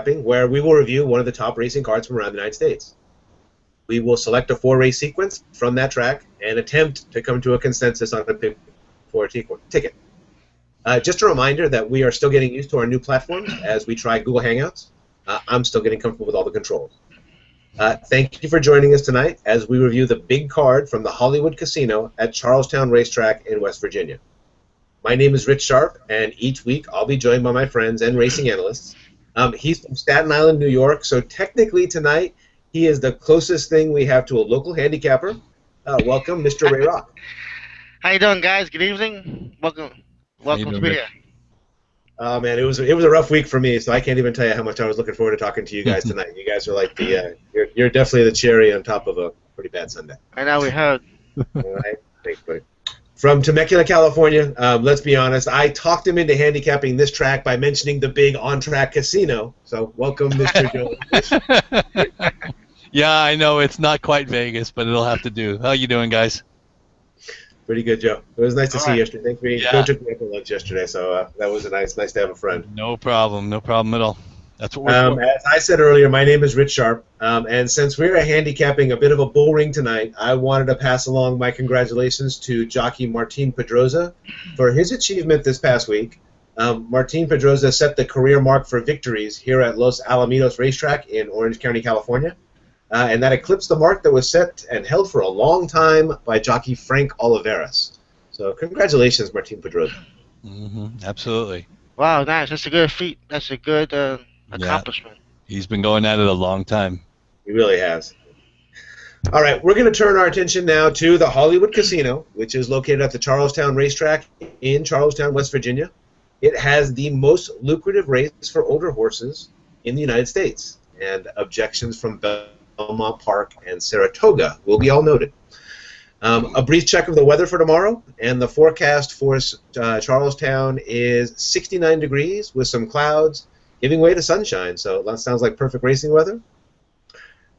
where we will review one of the top racing cards from around the United States. We will select a 4-race sequence from that track and attempt to come to a consensus on a pick for a ticket. Just a reminder that we are still getting used to our new platforms as we try Google Hangouts. I'm still getting comfortable with all the controls. Thank you for joining us tonight as we review the big card from the Hollywood Casino at Charlestown Racetrack in West Virginia. My name is Rich Sharp, and each week I'll be joined by my friends and racing analysts. He's from Staten Island, New York, so technically tonight he is the closest thing we have to a local handicapper. Welcome, Mr. Ray Rock. How you doing, guys? Good evening. Welcome to be here. Oh man, it was a rough week for me, so I can't even tell you how much I was looking forward to talking to you guys tonight. You guys are like you're definitely the cherry on top of a pretty bad Sunday. I know, we heard. All right, thanks, buddy. From Temecula, California, let's be honest, I talked him into handicapping this track by mentioning the big on-track casino. So welcome, Mr. Joe. Yeah, I know it's not quite Vegas, but it'll have to do. How you doing, guys? Pretty good, Joe. It was nice to see you yesterday. Thanks for Yeah. Joe took me out to lunch yesterday, so that was nice to have a friend. No problem at all. That's what we're for. As I said earlier, my name is Rich Sharp, and since we're handicapping a bit of a bull ring tonight, I wanted to pass along my congratulations to jockey Martin Pedroza for his achievement this past week. Martin Pedroza set the career mark for victories here at Los Alamitos Racetrack in Orange County, California, and that eclipsed the mark that was set and held for a long time by jockey Frank Oliveras. So congratulations, Martin Pedroza. Absolutely. Wow, nice. That's a good feat. That's a good accomplishment. He's been going at it a long time. He really has. All right, we're going to turn our attention now to the Hollywood Casino, which is located at the Charlestown Racetrack in Charlestown, West Virginia. It has the most lucrative race for older horses in the United States, and objections from Belmont Park and Saratoga will be all noted. A brief check of the weather for tomorrow, and the forecast for Charlestown is 69 degrees with some clouds, giving way to sunshine, so that sounds like perfect racing weather.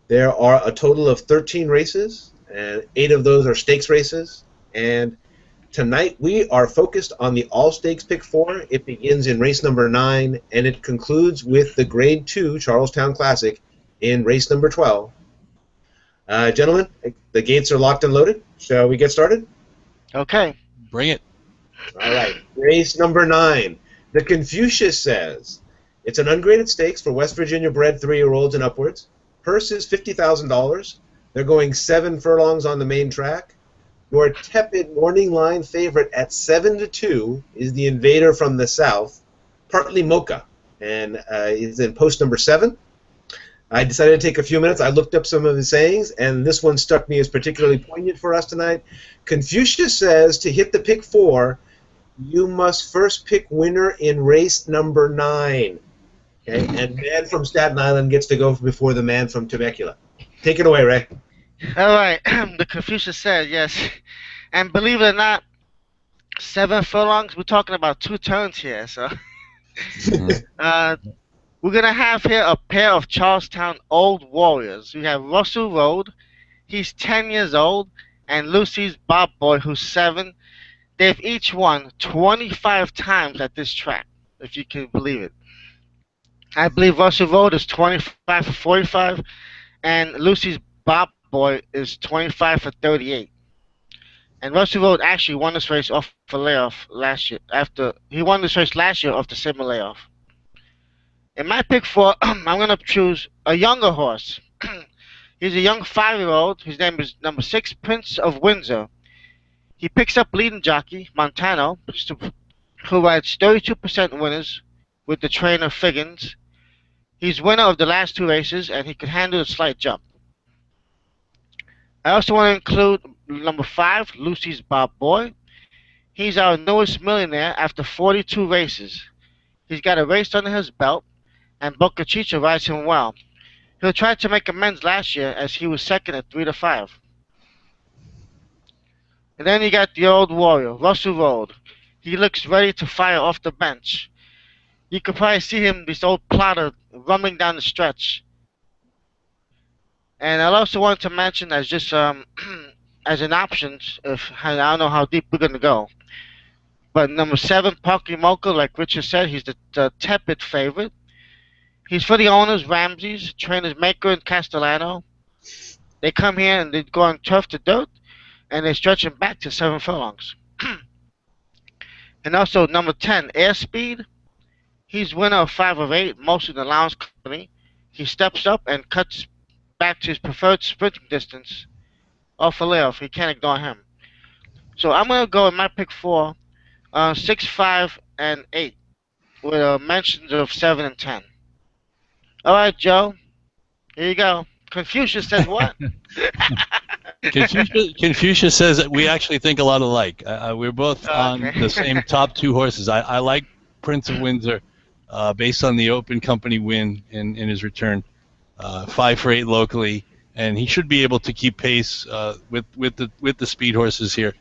There are a total of 13 races, and 8 of those are stakes races. And tonight we are focused on the all-stakes pick 4. It begins in race number 9, and it concludes with the Grade 2 Charlestown Classic in race number 12. Gentlemen, the gates are locked and loaded. Shall we get started? Okay. Bring it. All right. Race number 9. The Confucius says, it's an ungraded stakes for West Virginia bred 3-year-olds and upwards. Purse is $50,000. They're going 7 furlongs on the main track. Your tepid morning line favorite at 7-2 is the Invader from the South, partly Mocha, and is in post number 7. I decided to take a few minutes. I looked up some of his sayings, and this one struck me as particularly poignant for us tonight. Confucius says to hit the pick 4, you must first pick winner in race number 9. Okay? And man from Staten Island gets to go before the man from Temecula. Take it away, Ray. All right. The Confucius said, yes. And believe it or not, 7 furlongs, we're talking about 2 turns here. So we're going to have here a pair of Charlestown old warriors. We have Russell Road. He's 10 years old. And Lucy's Bob Boy, who's 7. They've each won 25 times at this track, if you can believe it. I believe Russell Road is 25 for 45, and Lucy's Bob Boy is 25 for 38. And Russell Road actually won this race off a layoff last year. He won this race last year off the same layoff. In my pick 4, I'm going to choose a younger horse. He's a young 5-year-old. His name is number 6, Prince of Windsor. He picks up leading jockey Montano, who rides 32% winners with the trainer Figgins. He's winner of the last 2 races, and he can handle a slight jump. I also want to include number 5, Lucy's Bob Boy. He's our newest millionaire after 42 races. He's got a race under his belt, and Boca Chica rides him well. He'll try to make amends last year as he was second at 3-5. And then you got the old warrior, Russell Road. He looks ready to fire off the bench. You could probably see him, this old plotter, rumbling down the stretch. And I also want to mention as just as an option, if I don't know how deep we're gonna go, but number 7, Parky Mocha, like Richard said, he's the tepid favorite. He's for the owners, Ramses, trainers Maker and Castellano. They come here and they go on turf to dirt, and they stretch him back to 7 furlongs. And also number 10, Airspeed. He's winner of 5 of 8, mostly in the Lowndes Company. He steps up and cuts back to his preferred sprinting distance off a layoff. He can't ignore him. So I'm gonna go in my pick 4, 6, 5, and 8, with mentions of 7 and 10. All right, Joe. Here you go. Confucius says what? Confucius says that we actually think a lot alike. We're both on the same top 2 horses. I like Prince of Windsor based on the Open Company win in his return. 5 for 8 locally, and he should be able to keep pace with the speed horses here.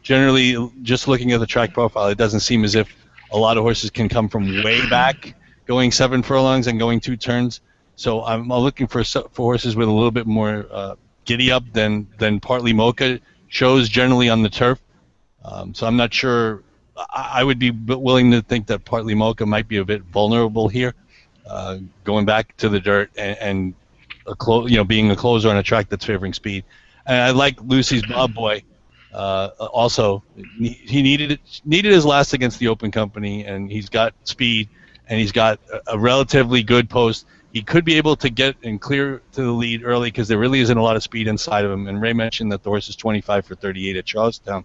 Generally, just looking at the track profile, it doesn't seem as if a lot of horses can come from way back, going 7 furlongs and going 2 turns. So I'm looking for horses with a little bit more giddy up than Partly Mocha shows generally on the turf. So I'm not sure. I would be willing to think that Partly Mocha might be a bit vulnerable here, going back to the dirt and being a closer on a track that's favoring speed. And I like Lucy's Bob Boy. Also, he needed his last against the Open Company, and he's got speed, and he's got a relatively good post. He could be able to get and clear to the lead early because there really isn't a lot of speed inside of him. And Ray mentioned that the horse is 25 for 38 at Charlestown.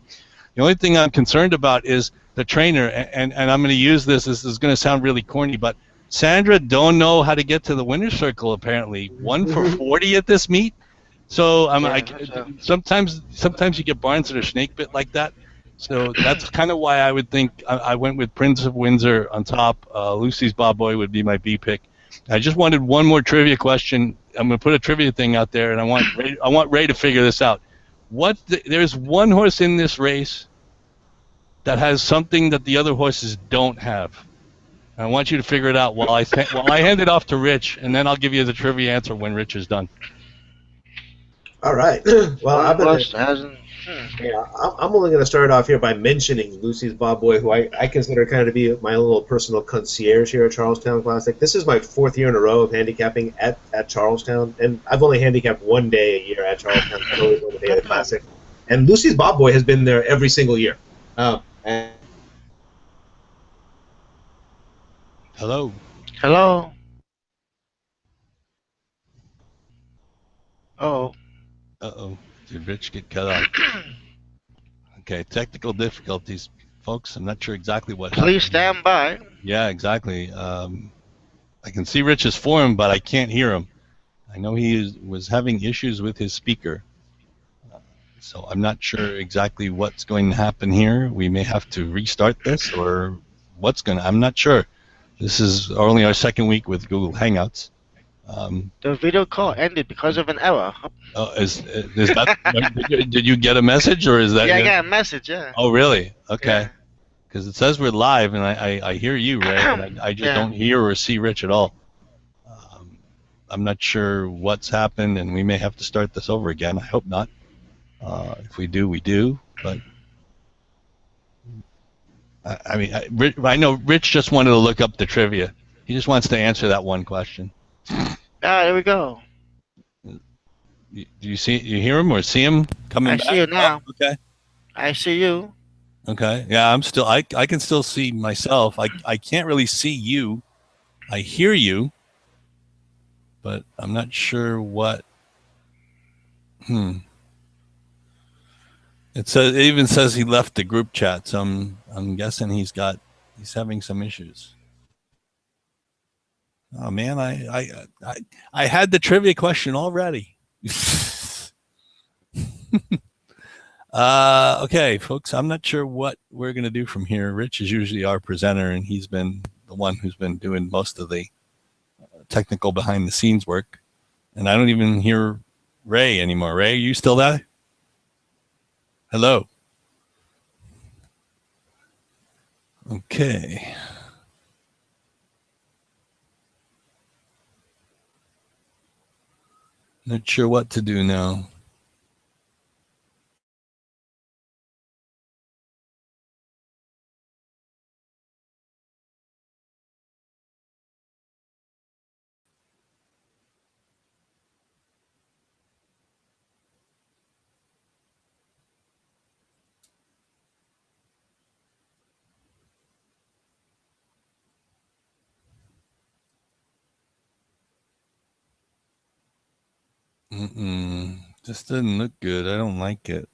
The only thing I'm concerned about is the trainer, and I'm going to use this. This is going to sound really corny, but Sandra don't know how to get to the winner's circle. Apparently, 1 for 40 at this meet. So sometimes you get barns that are snake bit like that. So that's kind of why I would think I went with Prince of Windsor on top. Lucy's Bob Boy would be my B pick. I just wanted one more trivia question. I'm going to put a trivia thing out there, and I want Ray to figure this out. There's one horse in this race that has something that the other horses don't have. I want you to figure it out while I hand it off to Rich, and then I'll give you the trivia answer when Rich is done. All right. Well, I'm only going to start off here by mentioning Lucy's Bob Boy, who I consider kind of to be my little personal concierge here at Charlestown Classic. This is my 4th year in a row of handicapping at Charlestown, and I've only handicapped 1 day a year at Charlestown. I always on the day of the Classic. And Lucy's Bob Boy has been there every single year. Hello. Hello. Oh. Uh-oh. Did Rich get cut off? Okay, technical difficulties, folks. I'm not sure exactly what happened. Please stand by. Yeah, exactly. I can see Rich's form, but I can't hear him. I know he was having issues with his speaker. So I'm not sure exactly what's going to happen here. We may have to restart this, or I'm not sure. This is only our 2nd week with Google Hangouts. The video call ended because of an error. Is that? Did you get a message, or is that? Yeah, I got a message. Yeah. Oh, really? Okay. Because it says we're live, and I hear you, Ray, and I just don't hear or see Rich at all. I'm not sure what's happened, and we may have to start this over again. I hope not. If we do, we do. But I know Rich just wanted to look up the trivia. He just wants to answer that one question. There we go. Do you hear him or see him coming back? I see you now. Oh, okay. I see you. Okay. Yeah, I can still see myself. I can't really see you. I hear you, but I'm not sure what. It even says he left the group chat, so I'm guessing he's having some issues. Oh man, I had the trivia question already. Okay, folks, I'm not sure what we're gonna do from here. Rich is usually our presenter, and he's been the one who's been doing most of the technical behind the scenes work. And I don't even hear Ray anymore. Ray, are you still there? Hello. Okay. Not sure what to do now. This doesn't look good. I don't like it.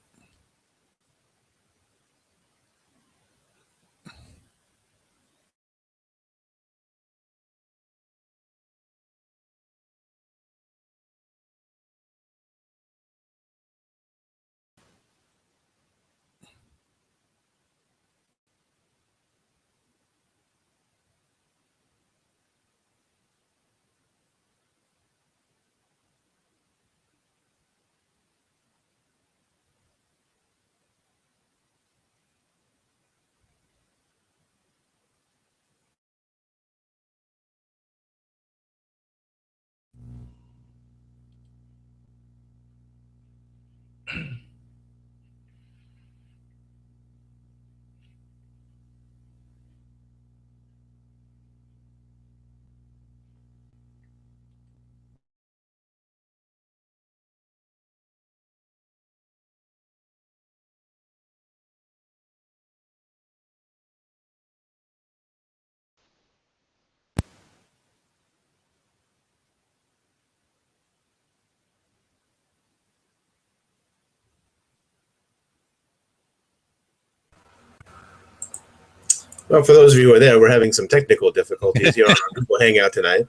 Well, for those of you who are there, we're having some technical difficulties here on our Google Hangout tonight.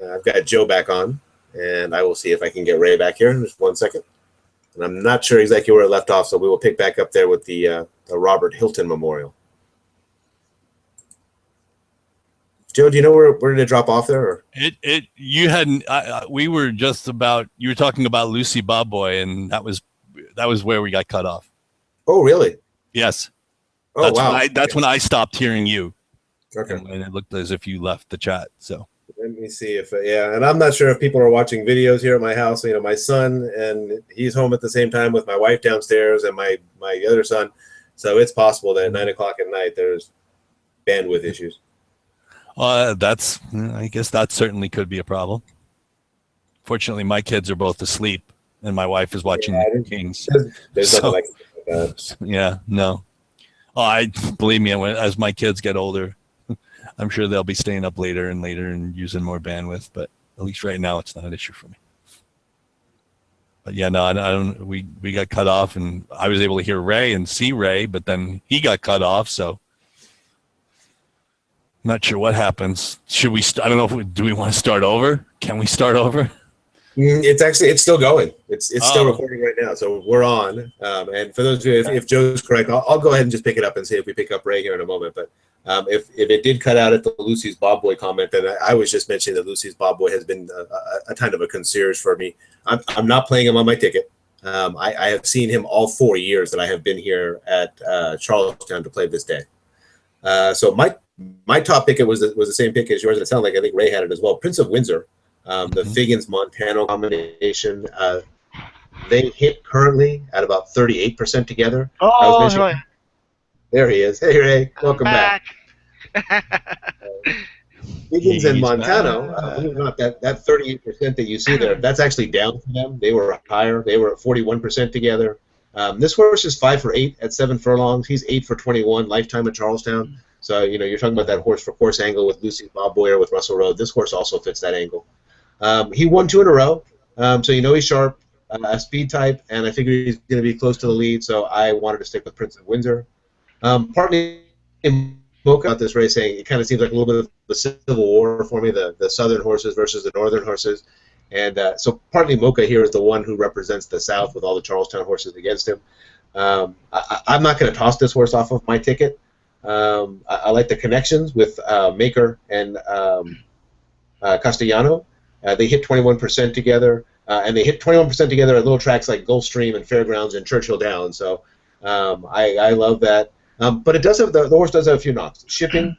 I've got Joe back on, and I will see if I can get Ray back here in just 1 second. And I'm not sure exactly where it left off, so we will pick back up there with the Robert Hilton Memorial. Joe, do you know where did it drop off there? Or? You hadn't. We were just about. You were talking about Lucy Bob Boy, and that was where we got cut off. Oh, really? Yes. Oh, that's wow. That's when I stopped hearing you. Okay. And it looked as if you left the chat. So let me see if and I'm not sure if people are watching videos here at my house. You know, my son, and he's home at the same time with my wife downstairs and my other son. So it's possible that at 9 o'clock at night there's bandwidth issues. I guess that certainly could be a problem. Fortunately, my kids are both asleep, and my wife is watching the Kings. There's nothing like that. Yeah, no. Believe me, as my kids get older, I'm sure they'll be staying up later and later and using more bandwidth. But at least right now, it's not an issue for me. But yeah, no, I don't. We got cut off, and I was able to hear Ray and see Ray, but then he got cut off. So I'm not sure what happens. Should we? I don't know. Do we want to start over? Can we start over? It's still going. It's still recording right now. So we're on. And for those of you, if Joe's correct, I'll go ahead and just pick it up and see if we pick up Ray here in a moment. But if it did cut out at the Lucy's Bob Boy comment, then I was just mentioning that Lucy's Bob Boy has been a kind of a concierge for me. I'm not playing him on my ticket. I have seen him all 4 years that I have been here at Charlestown to play this day. So my top picket was the same pick as yours. And it sounded like I think Ray had it as well. Prince of Windsor. The Figgins-Montano combination, they hit currently at about 38% together. Oh, right. There he is. Hey, Ray. Welcome back. Figgins and Montano, believe it or not, that 38% that you see there, that's actually down for them. They were higher. They were at 41% together. This horse is 5 for 8 at 7 furlongs. He's 8 for 21 lifetime at Charlestown. So, you know, you're talking about that horse for course angle with Lucy Bob Boy or with Russell Road. This horse also fits that angle. He won 2 in a row, so you know he's sharp, a speed type, and I figured he's going to be close to the lead, so I wanted to stick with Prince of Windsor. Partly in Mocha about this race, saying it kind of seems like a little bit of the Civil War for me, the southern horses versus the northern horses, and so partly Mocha here is the one who represents the South with all the Charlestown horses against him. I'm not going to toss this horse off of my ticket. I like the connections with Maker and Castellano. They hit 21% together, and they hit 21% together at little tracks like Gulfstream and Fairgrounds and Churchill Downs. So I love that. But it does have the horse does have a few knocks: shipping,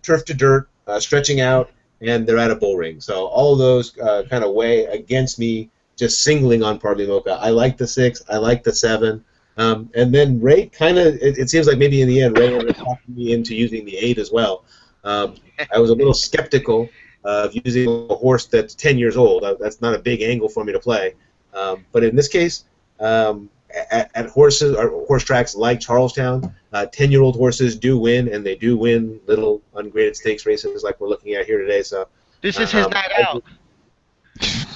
turf to dirt, stretching out, and they're at a bull ring. So all of those kind of weigh against me. Just singling on Partly Mocha. I like the 6. I like the 7. And then Ray kind of, it seems like maybe in the end, Ray ended up talking me into using the 8 as well. I was a little skeptical of using a horse that's 10 years old. That's not a big angle for me to play. But in this case, at horses or horse tracks like Charlestown, 10-year-old horses do win, and they do win little ungraded stakes races like we're looking at here today. So this is his night out.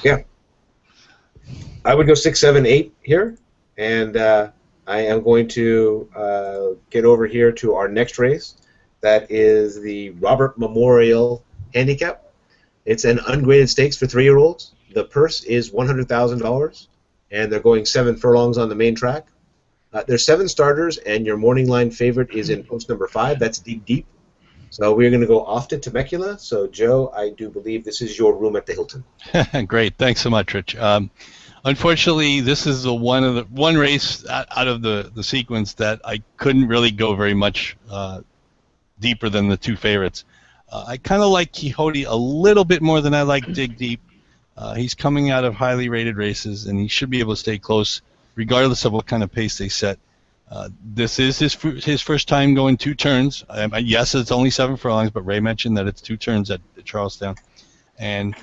Yeah. I would go 6, 7, 8 here, and I am going to get over here to our next race. That is the Robert Memorial Handicap. It's an ungraded stakes for 3-year-olds. The purse is $100,000, and they're going 7 furlongs on the main track. There's 7 starters, and your morning line favorite is in post number 5. That's Dig Deep. So we're going to go off to Temecula. So, Joe, I do believe this is your room at the Hilton. Great. Thanks so much, Rich. Unfortunately, this is the one race out of the sequence that I couldn't really go very much deeper than the 2 favorites. I kind of like Quixote a little bit more than I like Dig Deep. He's coming out of highly rated races, and he should be able to stay close regardless of what kind of pace they set. This is his first time going 2 turns. Yes, it's only 7 furlongs, but Ray mentioned that it's 2 turns at Charlestown. And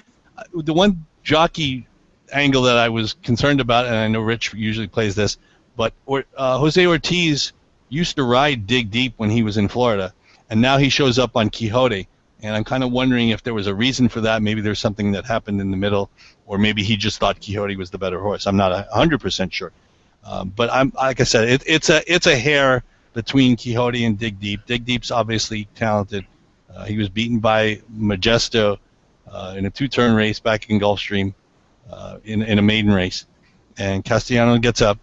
the one jockey angle that I was concerned about, and I know Rich usually plays this, but Jose Ortiz used to ride Dig Deep when he was in Florida, and now he shows up on Quixote. And I'm kind of wondering if there was a reason for that. Maybe there's something that happened in the middle, or maybe he just thought Quixote was the better horse. I'm not 100% sure. But like I said, it's a hair between Quixote and Dig Deep. Dig Deep's obviously talented. He was beaten by Majesto in a 2-turn race back in Gulfstream in a maiden race, and Castellano gets up,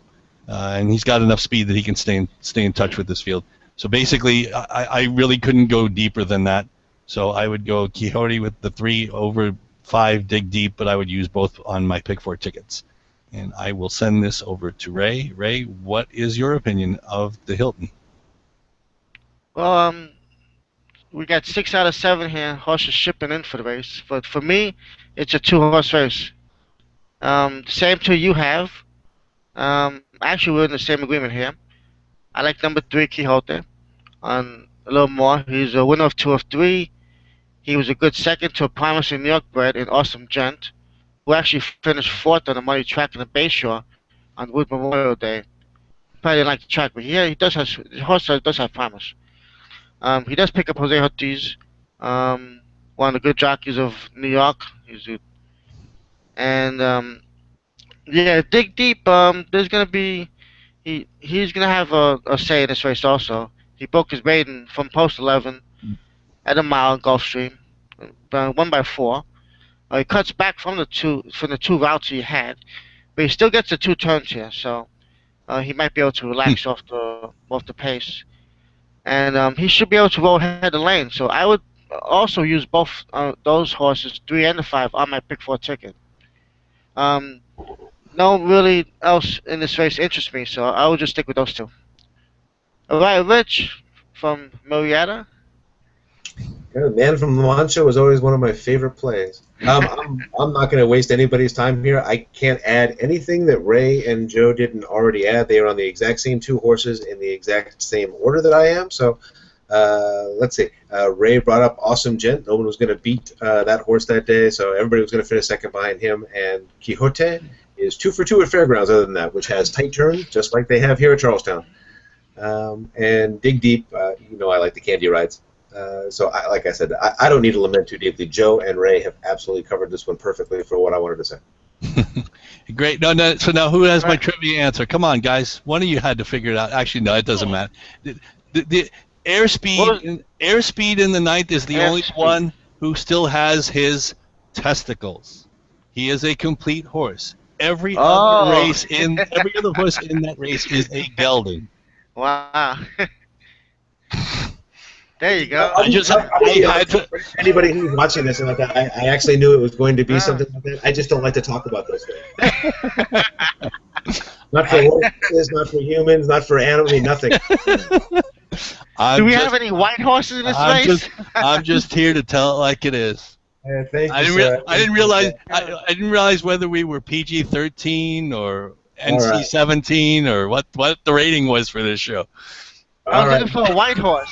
and he's got enough speed that he can stay in touch with this field. So basically, I really couldn't go deeper than that. So I would go Quixote with the 3 over 5 Dig Deep, but I would use both on my pick 4 tickets. And I will send this over to Ray. Ray, what is your opinion of the Hilton? Well, we got 6 out of 7 here horses shipping in for the race. But for me, it's a 2-horse race. Same 2 you have. Actually, we're in the same agreement here. I like number 3, Quixote, on a little more. He's a winner of 2 of 3. He was a good second to a promising New York bred in Awesome Gent, who actually finished 4th on the money track in the Bayshore on Wood Memorial Day. Probably didn't like the track, but he does have, the horse does have promise. He does pick up Jose Ortiz, one of the good jockeys of New York. Yeah, Dig Deep. There's gonna be he's gonna have a say in this race also. He broke his maiden from post 11 at a mile in Gulfstream, won by 4. He cuts back from the two routes he had, but he still gets the 2 turns here, so he might be able to relax off the pace, and he should be able to roll ahead of the lane. So I would also use both those horses, 3 and the 5, on my pick 4 ticket. No really else in this race interests me, so I will just stick with those 2. All right, Rich from Marietta. Yeah, the Man from La Mancha was always one of my favorite plays. I'm not going to waste anybody's time here. I can't add anything that Ray and Joe didn't already add. They are on the exact same 2 horses in the exact same order that I am. So let's see. Ray brought up Awesome Gent. No one was going to beat that horse that day, so everybody was going to finish second behind him. And Quixote is 2 for 2 at Fairgrounds, other than that, which has tight turns, just like they have here at Charlestown. And Dig Deep, I like the candy rides. So, like I said, I don't need to lament too deeply. Joe and Ray have absolutely covered this one perfectly for what I wanted to say. Great. No. So now, who has my trivia answer? Come on, guys. One of you had to figure it out. Actually, no, it doesn't matter. The airspeed in the 9th is the only one who still has his testicles. He is a complete horse. Every other horse in that race is a gelding. Wow. There you go. Anybody who's watching this, and like I actually knew it was going to be something like that. I just don't like to talk about those things. Not for horses, not for humans, not for animals, nothing. Do we have any white horses in this race? I'm just here to tell it like it is. I didn't realize whether we were PG-13 or NC-17 or what the rating was for this show. I was looking for a white horse.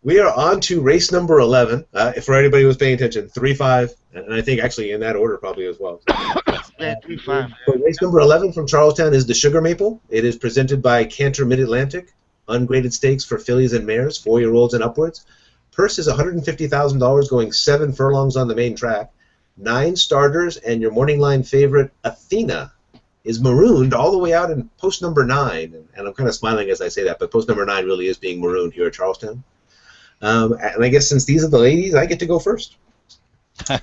We are on to race number 11. For anybody who was paying attention, 3-5, and I think actually in that order probably as well. Yeah, 3-5. So race number 11 from Charlestown is the Sugar Maple. It is presented by Cantor Mid-Atlantic. Ungraded stakes for fillies and mares, 4-year-olds and upwards. Purse is $150,000, going 7 furlongs on the main track. 9 starters, and your morning line favorite, Athena, is marooned all the way out in post number 9. And I'm kind of smiling as I say that, but post number 9 really is being marooned here at Charlestown. And I guess since these are the ladies, I get to go first. And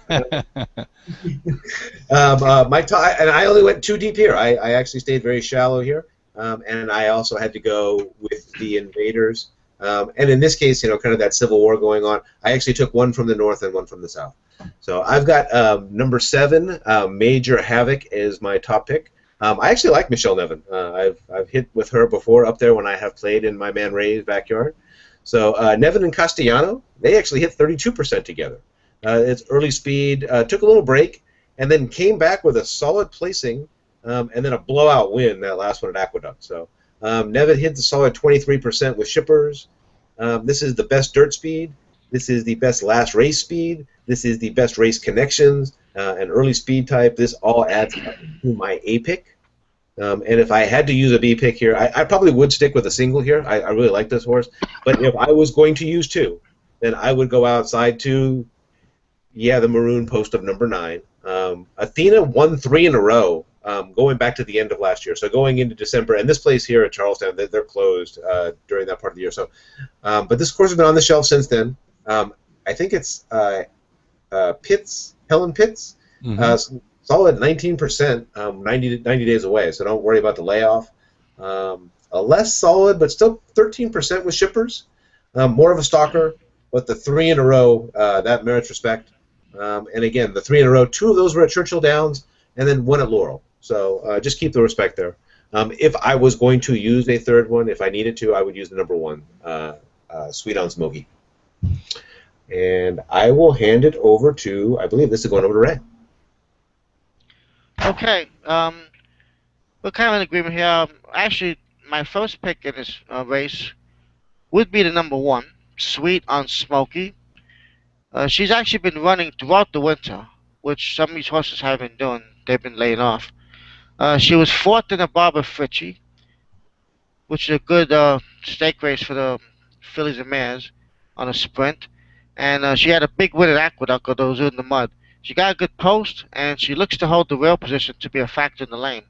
I only went 2 deep here. I actually stayed very shallow here, and I also had to go with the Invaders. And in this case, kind of that civil war going on. I actually took one from the north and one from the south. So I've got number 7, Major Havoc, is my top pick. I actually like Michelle Nevin. I've hit with her before up there when I have played in my man Ray's backyard. So Nevin and Castellano, they actually hit 32% together. It's early speed, took a little break, and then came back with a solid placing, and then a blowout win, that last one at Aqueduct. So Nevin hit the solid 23% with shippers. This is the best dirt speed. This is the best last race speed. This is the best race connections, and early speed type. This all adds up to my A pick. And if I had to use a B pick here, I probably would stick with a single here. I really like this horse. But if I was going to use 2, then I would go outside to, the maroon post of number 9. Athena won 3 in a row, going back to the end of last year. So going into December, and this place here at Charlestown, they're closed during that part of the year. So, but this course has been on the shelf since then. I think it's Pitts, Helen Pitts, solid 19%, 90 days away. So don't worry about the layoff. A less solid, but still 13% with shippers. More of a stalker, but the 3 in a row, that merits respect. And again, the 3 in a row, 2 of those were at Churchill Downs, and then 1 at Laurel. So just keep the respect there. If I was going to use a third one, if I needed to, I would use the number 1, Sweet on Smoky. And I will hand it over to, I believe this is going over to Ray. Okay, we're kind of in agreement here. Actually, my first pick in this race would be the number 1, Sweet on Smoky. She's actually been running throughout the winter, which some of these horses have been doing. They've been laying off. She was 4th in the Barbara Fritchie, which is a good stake race for the fillies and mares on a sprint. And she had a big win at Aqueduct, although it was in the mud. She got a good post, and she looks to hold the rail position to be a factor in the lane.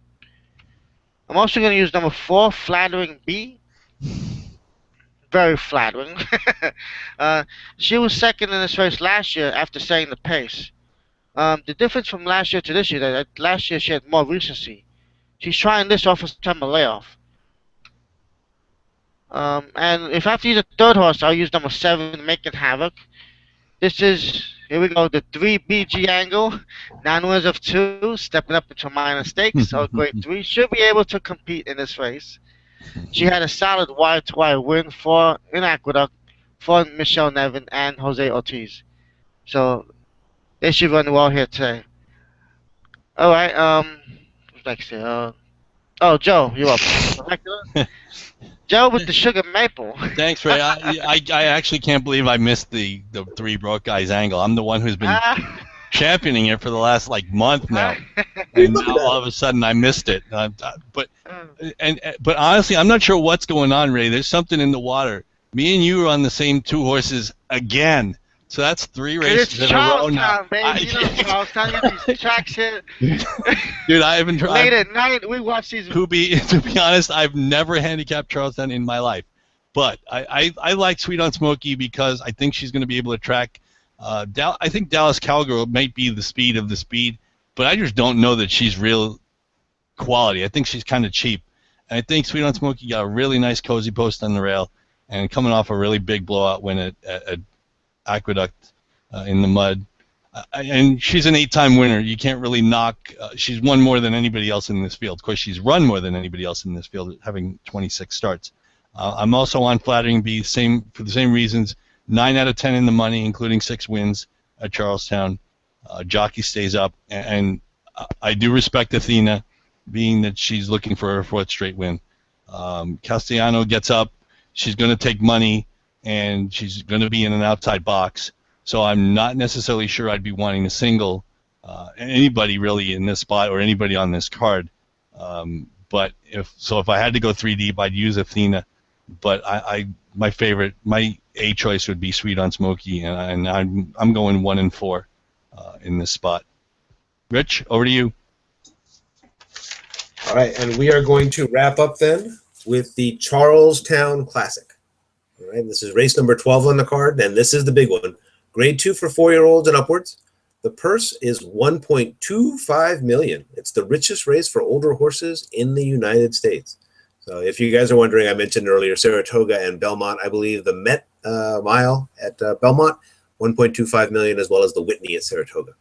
I'm also going to use number 4, Flattering B. Very flattering. She was 2nd in this race last year after setting the pace. The difference from last year to this year, that last year she had more recency. She's trying this off a summer layoff. And if I have to use a third horse, I'll use number 7, Making Havoc. This is, here we go, the 3 BG angle. 9 wins of 2, stepping up into minor stakes. So grade 3. Should be able to compete in this race. She had a solid wire-to-wire win in Aqueduct for Michelle Nevin and Jose Ortiz. So they should run well here today. All right. Who's next here? Oh, Joe, you're up. Joe with the sugar maple. Thanks, Ray. I actually can't believe I missed the 3 broke guys angle. I'm the one who's been championing it for the last month now, and now all of a sudden I missed it. But honestly, I'm not sure what's going on, Ray. There's something in the water. Me and you are on the same 2 horses again. So that's 3 races in a row now. Baby. Charlestown, you got these tracks here. Dude, I haven't tried. Late at night, we watch these. To be honest, I've never handicapped Charlestown in my life. But I like Sweet on Smoky because I think she's going to be able to track. I think Dallas Cowgirl might be the speed of the speed, but I just don't know that she's real quality. I think she's kind of cheap. And I think Sweet on Smoky got a really nice cozy post on the rail and coming off a really big blowout win at Aqueduct in the mud. And she's an 8-time winner. You can't really knock. She's won more than anybody else in this field. Of course, she's run more than anybody else in this field, having 26 starts. I'm also on Flattering B for the same reasons. 9 out of 10 in the money, including 6 wins at Charlestown. Jockey stays up, and I do respect Athena, being that she's looking for her 4th straight win. Castellano gets up. She's going to take money, and she's going to be in an outside box. So I'm not necessarily sure I'd be wanting to single anybody really in this spot or anybody on this card. But if I had to go 3 deep, I'd use Athena. But my A choice would be Sweet on Smoky, and I'm going 1 and 4 in this spot. Rich, over to you. All right, and we are going to wrap up then with the Charlestown Classic. All right, this is race number 12 on the card, and this is the big one. Grade 2 for 4-year-olds and upwards. The purse is $1.25 million. It's the richest race for older horses in the United States. So if you guys are wondering, I mentioned earlier Saratoga and Belmont. I believe the Met Mile at Belmont, $1.25 million, as well as the Whitney at Saratoga.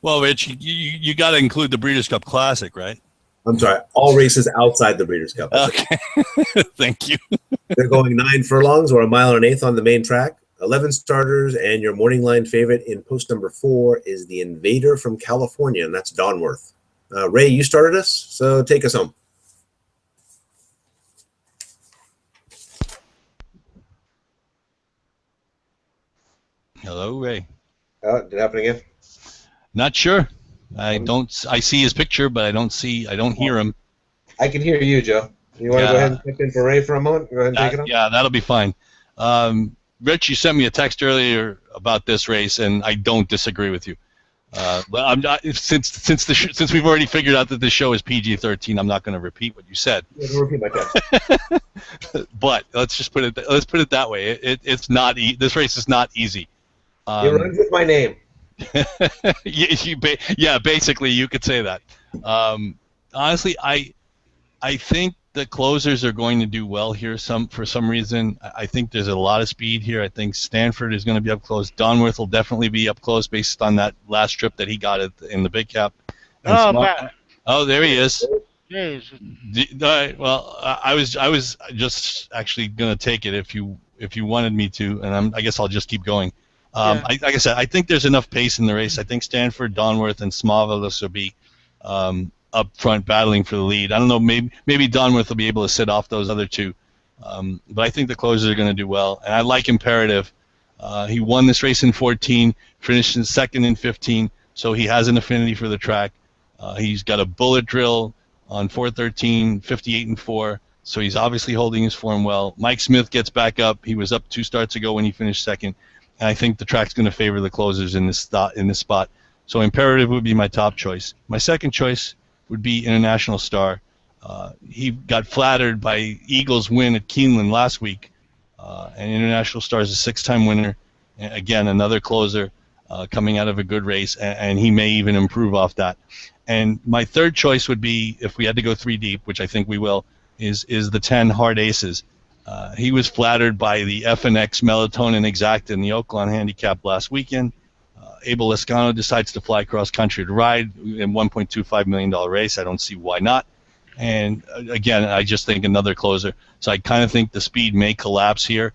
Well, Rich, you got to include the Breeders' Cup Classic, right? I'm sorry, all races outside the Breeders' Cup. Okay, thank you. They're going 9 furlongs or 1 mile and 1/8 on the main track. 11 starters, and your morning line favorite in post number 4 is the Invader from California, and that's Donworth. Ray, you started us, so take us home. Hello, Ray. Did it happen again? Not sure. I see his picture, but I don't hear him. I can hear you, Joe. You want to go ahead and step in for Ray for a moment? Go ahead and take it on. Yeah, that'll be fine. Rich, you sent me a text earlier about this race, and I don't disagree with you. But I'm not, since we've already figured out that this show is PG-13, I'm not going to repeat what you said. Yeah, don't repeat my text. But let's put it that way. It's not this race is not easy. It runs with my name. Basically, you could say that. Honestly, I think the closers are going to do well here. For some reason, I think there's a lot of speed here. I think Stanford is going to be up close. Donworth will definitely be up close based on that last trip that he got in the big cap. Oh, there he is. Well, I was just actually going to take it if you wanted me to, and I guess I'll just keep going. Like I said, I think there's enough pace in the race. I think Stanford, Donworth, and Smallville will be up front battling for the lead. I don't know, maybe Donworth will be able to sit off those other two. But I think the closers are going to do well. And I like Imperative. He won this race in 14, finished in second in 15, so he has an affinity for the track. He's got a bullet drill on 413, 58 and 4, so he's obviously holding his form well. Mike Smith gets back up. He was up 2 starts ago when he finished second. And I think the track's going to favor the closers in this spot. So Imperative would be my top choice. My second choice would be International Star. He got flattered by Eagles' win at Keeneland last week. And International Star is a 6-time winner. And again, another closer coming out of a good race, and he may even improve off that. And my third choice would be, if we had to go 3 deep, which I think we will, is the 10 Hard Aces. He was flattered by the FNX Melatonin Exacta in the Oakland Handicap last weekend. Abel Lescano decides to fly cross country to ride in $1.25 million race. I don't see why not. And again, I just think another closer. So I kind of think the speed may collapse here.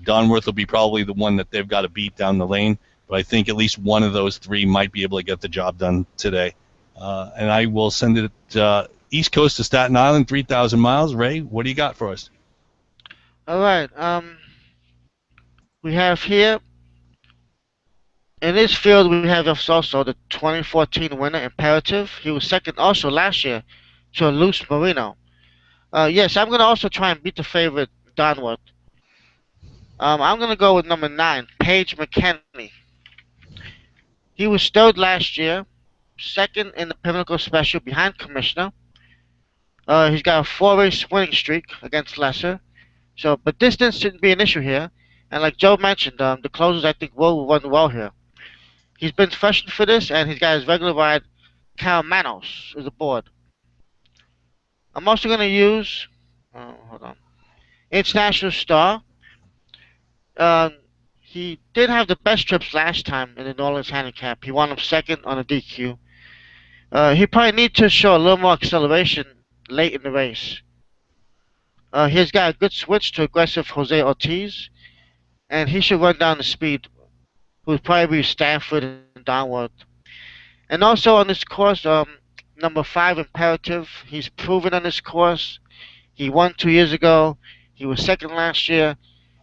Donworth will be probably the one that they've got to beat down the lane. But I think at least one of those 3 might be able to get the job done today. And I will send it east coast to Staten Island, 3,000 miles. Ray, what do you got for us? All right. We have here in this field we have also the 2014 winner Imperative. He was second also last year to a Loose Marino. Yes, I'm gonna also try and beat the favorite Donworth. I'm gonna go with number 9, Paige McKenney. He was third last year, second in the Pinnacle Special behind Commissioner. He's got a 4-race winning streak against Lesser. So, but distance shouldn't be an issue here. And like Joe mentioned, the closers I think will run well here. He's been freshened for this, and he's got his regular ride, Cal Manos, is aboard. I'm also going to use, International Star. He did have the best trips last time in the New Orleans Handicap. He wound up second on a DQ. He probably needs to show a little more acceleration late in the race. He's got a good switch to aggressive Jose Ortiz, and he should run down the speed, who would probably be Stanford and Donworth. And also on this course, number 5 Imperative, he's proven on this course. He won 2 years ago. He was second last year.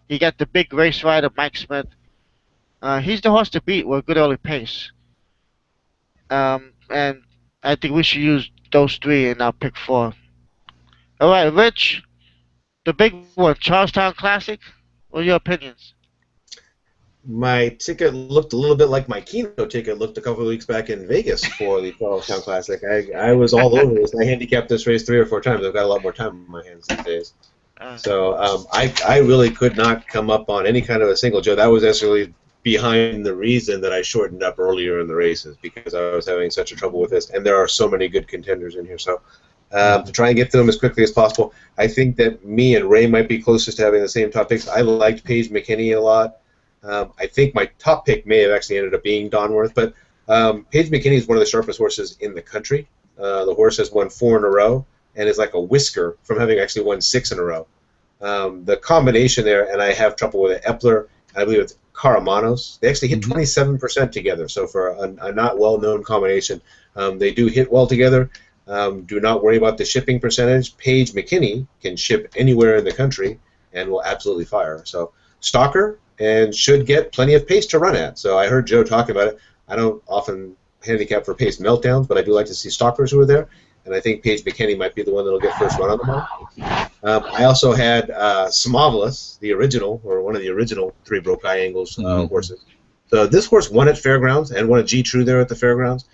He got the big race rider, Mike Smith. He's the horse to beat with a good early pace. And I think we should use those 3 in our pick 4. All right, Rich. The big one, Charlestown Classic. What are your opinions? my ticket looked a little bit like my Keno ticket looked a couple of weeks back in Vegas for the Charlestown Classic. I was all over this. I handicapped this race 3 or 4 times. I've got a lot more time on my hands these days. So I really could not come up on any kind of a single, Joe. That was actually behind the reason that I shortened up earlier in the races, because I was having such a trouble with this, and there are so many good contenders in here. So to try and get to them as quickly as possible, I think that me and Ray might be closest to having the same top picks. I liked Paige McKinney a lot. I think my top pick may have actually ended up being Donworth, but Paige McKinney is one of the sharpest horses in the country. The horse has won 4 in a row and is like a whisker from having actually won 6 in a row. The combination there, and I have trouble with it, Epler, I believe it's Caramanos, they actually hit 27% together. So for a not well-known combination, they do hit well together. Do not worry about the shipping percentage. Paige McKinney can ship anywhere in the country and will absolutely fire. So stalker, and should get plenty of pace to run at. So I heard Joe talk about it. I don't often handicap for pace meltdowns, but I do like to see stalkers who are there, and I think Paige McKinney might be the one that will get first run on them all. I also had Smovelus, the original, or one of the original 3 Broke Eye Angles horses. So this horse won at Fairgrounds and won a G-True there at the Fairgrounds.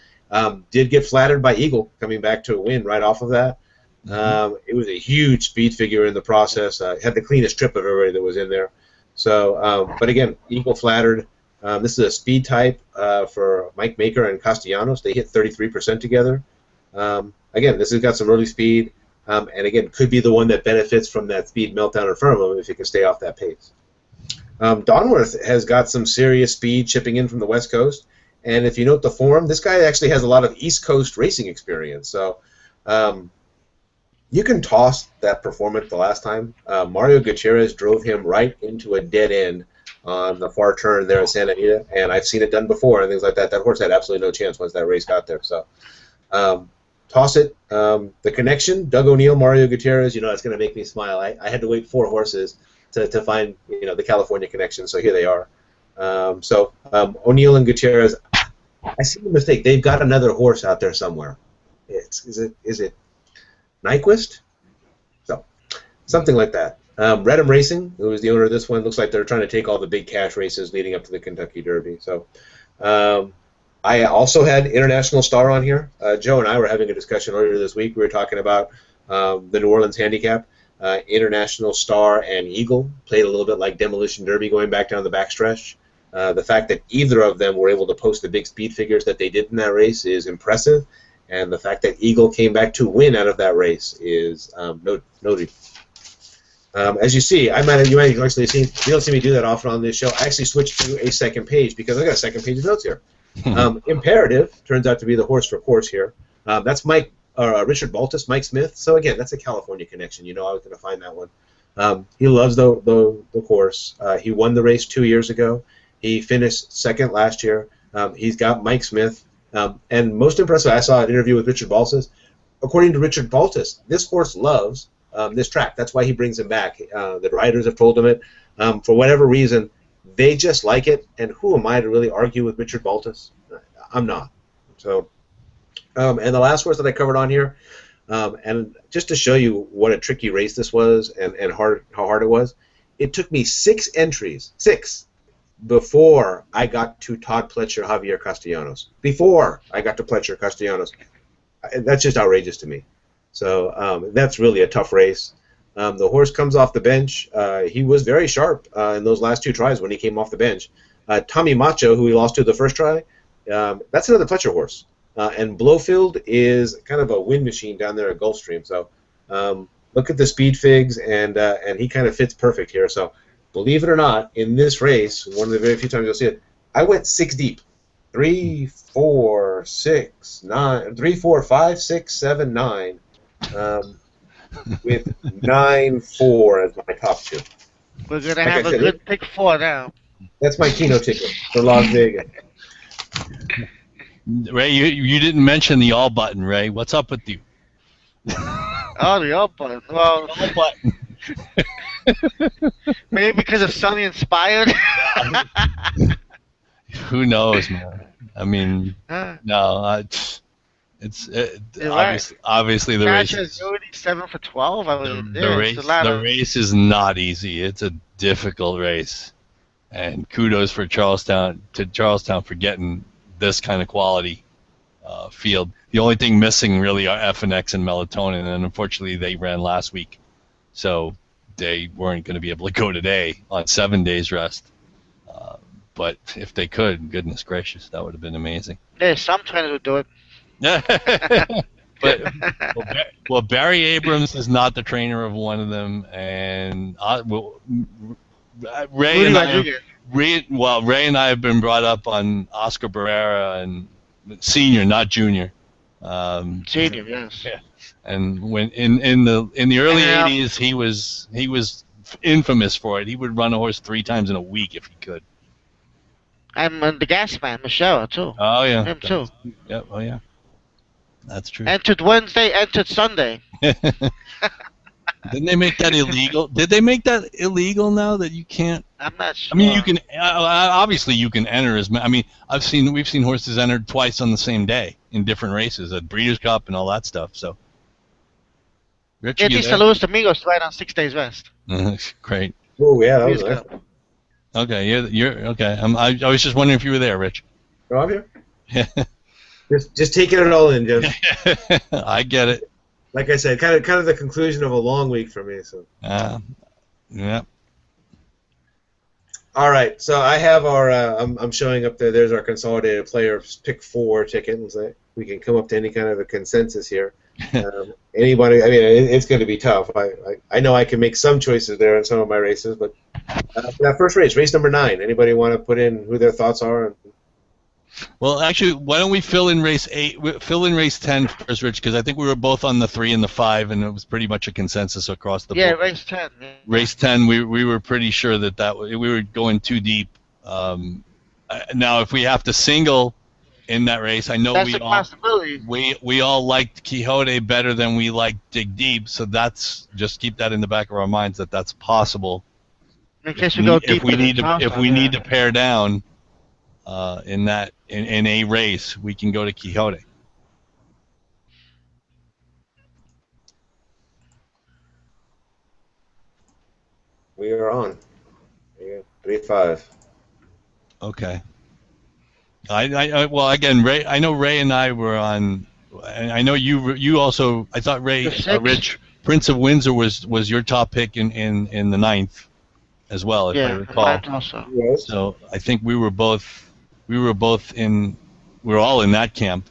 Did get flattered by Eagle coming back to a win right off of that. It was a huge speed figure in the process. Had the cleanest trip of everybody that was in there. So, but again, Eagle flattered. This is a speed type for Mike Maker and Castellanos. They hit 33% together. Again, this has got some early speed, and again, could be the one that benefits from that speed meltdown in front of him if he can stay off that pace. Donworth has got some serious speed chipping in from the West Coast, and if you note the form, this guy actually has a lot of East Coast racing experience. So you can toss that performance the last time. Mario Gutierrez drove him right into a dead end on the far turn there at Santa Anita, and I've seen it done before and things like that. That horse had absolutely no chance once that race got there. So toss it. The connection, Doug O'Neill, Mario Gutierrez, it's going to make me smile. I had to wait 4 horses to find the California connection, so here they are. O'Neill and Gutierrez, I see the mistake. They've got another horse out there somewhere. Is it Nyquist? So, something like that. Redham Racing, who is the owner of this one, looks like they're trying to take all the big cash races leading up to the Kentucky Derby. So, I also had International Star on here. Joe and I were having a discussion earlier this week. We were talking about the New Orleans Handicap. International Star and Eagle played a little bit like Demolition Derby going back down the backstretch. The fact that either of them were able to post the big speed figures that they did in that race is impressive. And the fact that Eagle came back to win out of that race is noted. As you see, you might have actually seen, you don't see me do that often on this show. I actually switched to a second page because I got a second page of notes here. Imperative turns out to be the horse for course here. That's Richard Baltus, Mike Smith. So again, that's a California connection. I was going to find that one. He loves the course. He won the race 2 years ago. He finished second last year. He's got Mike Smith. And most impressive, I saw an interview with Richard Baltus. According to Richard Baltus, this horse loves this track. That's why he brings him back. The riders have told him it. For whatever reason, they just like it. And who am I to really argue with Richard Baltus? I'm not. So, and the last horse that I covered on here, and just to show you what a tricky race this was and how hard it was, it took me 6 entries, 6, before I got to Todd Pletcher, Javier Castellanos. Before I got to Pletcher, Castellanos. That's just outrageous to me. So that's really a tough race. The horse comes off the bench. He was very sharp in those last 2 tries when he came off the bench. Tommy Macho, who he lost to the first try, that's another Pletcher horse. And Blowfield is kind of a wind machine down there at Gulfstream. So look at the speed figs, and he kind of fits perfect here. So believe it or not, in this race, one of the very few times you'll see it, I went 6 deep. 3, 4, 6, 9, 3, 4, 5, 6, 7, 9, with 9, 4 as my top 2. We're going to have a good pick 4 now. That's my Keno ticket for Las Vegas. Ray, you didn't mention the all button, Ray. What's up with you? Oh, the all button. Well, all button. Maybe because of Sonny Inspired? Who knows, man? I mean, no, it's obviously the race. Is 7 for 12. I mean, the race is not easy. It's a difficult race, And kudos for Charlestown for getting this kind of quality field. The only thing missing really are FNX and melatonin, and unfortunately they ran last week, so they weren't going to be able to go today on 7 days rest. But if they could, goodness gracious, that would have been amazing. Yeah, some trainers would do it. But Barry Abrams is not the trainer of one of them, and Ray and I have been brought up on Oscar Barrera and senior, not junior. Senior, yes. Yeah. And when in the early '80s, he was infamous for it. He would run a horse 3 times in a week if he could. And the gas man, Michelle, too. Oh yeah. Him too. Yep. Oh yeah. That's true. Entered Wednesday, entered Sunday. Didn't they make that illegal? Did they make that illegal now that you can't? I'm not sure. I mean, you can obviously you can enter as. I mean, we've seen horses entered twice on the same day in different races at Breeders' Cup and all that stuff. So, Rich, yeah, these Luis Domingos right on 6 days rest. Great. Oh yeah, that was nice. Okay, you're okay. I was just wondering if you were there, Rich. Oh, I'm here. just taking it all in, Jim. I get it. Like I said, kind of the conclusion of a long week for me. So. Yeah. All right, so I have our. I'm showing up there. There's our consolidated player pick 4 ticket. So we can come up to any kind of a consensus here. Anybody? I mean, it's going to be tough. I know I can make some choices there in some of my races, but that first race number 9. Anybody want to put in who their thoughts are? Well, actually, why don't we fill in race 8? Fill in race 10 first, Rich, because I think we were both on the 3 and the 5, and it was pretty much a consensus across the board. Yeah, race 10. Yeah. Race 10, we were pretty sure that we were going too deep. Now, if we have to single in that race, I know we all liked Quixote better than we liked Dig Deep, so just keep that in the back of our minds that that's possible. In case we go deep, if we need to pare down in a race, we can go to Quixote. We are on. 3-5. Okay. Well, again, Ray. I know Ray and I were on. I know you also. I thought Rich Prince of Windsor was your top pick in the 9th as well, if I recall. Also. Yes. So I think we were all in that camp.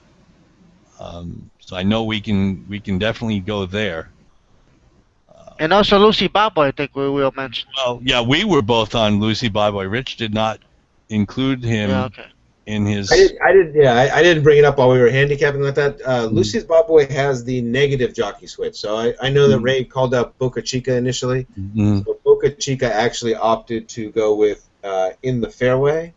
So I know we can definitely go there. And also Lucy Babo, I think we will mention. Well, yeah, we were both on Lucy Babo. Rich did not include him in his. I didn't bring it up while we were handicapping like that. Lucy's Bobboy has the negative jockey switch, so I know that Ray called up Boca Chica initially. So Boca Chica actually opted to go with In the Fairway.